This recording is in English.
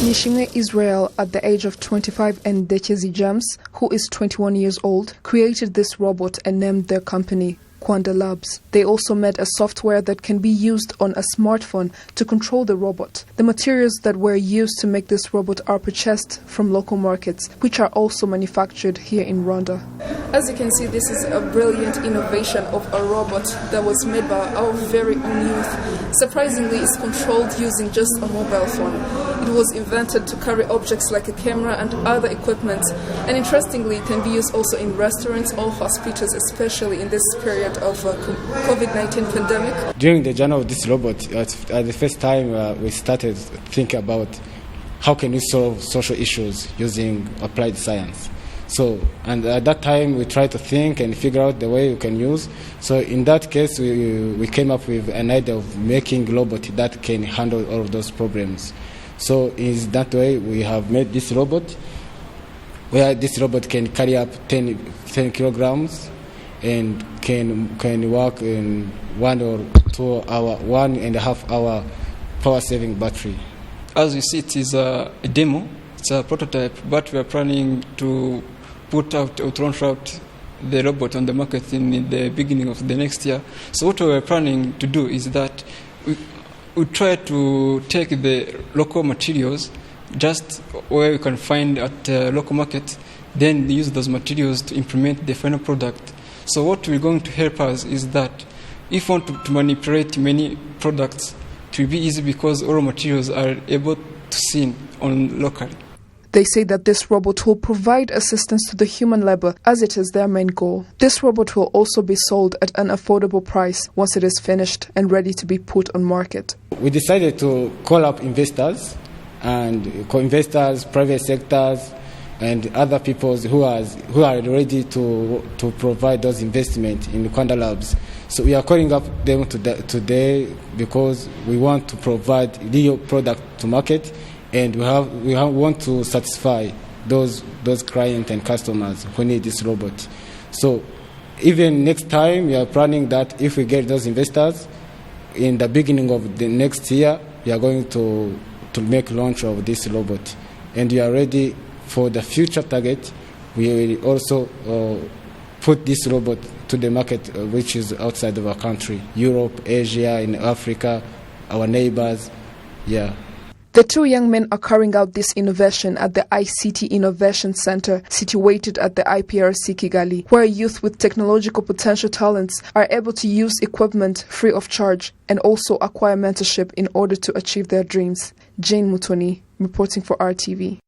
Nishimwe Israel, at the age of 25, and Dekezi James, who is 21 years old, created this robot and named their company Rwanda Labs. They also made a software that can be used on a smartphone to control the robot. The materials that were used to make this robot are purchased from local markets, which are also manufactured here in Rwanda. As you can see, this is a brilliant innovation of a robot that was made by our very own youth. Surprisingly, it's controlled using just a mobile phone. It was invented to carry objects like a camera and other equipment, and interestingly, it can be used also in restaurants or hospitals, especially in this period of COVID-19 pandemic. During the journey of this robot, at the first time we started thinking about how can we solve social issues using applied science. And at that time we tried to think and figure out the way we can use. So in that case we came up with an idea of making a robot that can handle all of those problems. So in that way we have made this robot, where this robot can carry up 10 kilograms and can work in 1 or 2 hour, 1.5 hour power saving battery. As you see, it is a demo, it's a prototype, but we are planning to put out or launch out the robot on the market in the beginning of the next year. So what we are planning to do is that we try to take the local materials just where we can find at local market, then use those materials to implement the final product. So what we're going to help us is that if we want to manipulate many products, it will be easy because all materials are able to seen on locally. They say that this robot will provide assistance to the human labor, as it is their main goal. This robot will also be sold at an affordable price once it is finished and ready to be put on market. We decided to call up investors and co-investors, private sectors, and other people who are ready to provide those investments in Rwanda Labs. So we are calling up them today because we want to provide real product to market, and we want to satisfy those clients and customers who need this robot. So even next time, we are planning that if we get those investors in the beginning of the next year, we are going to make launch of this robot, and we are ready for the future target. We will also put this robot to the market which is outside of our country, Europe, Asia, in Africa, our neighbors. Yeah. The two young men are carrying out this innovation at the ICT Innovation Center, situated at the IPRC Kigali, where youth with technological potential talents are able to use equipment free of charge and also acquire mentorship in order to achieve their dreams. Mutoni, reporting for RTV.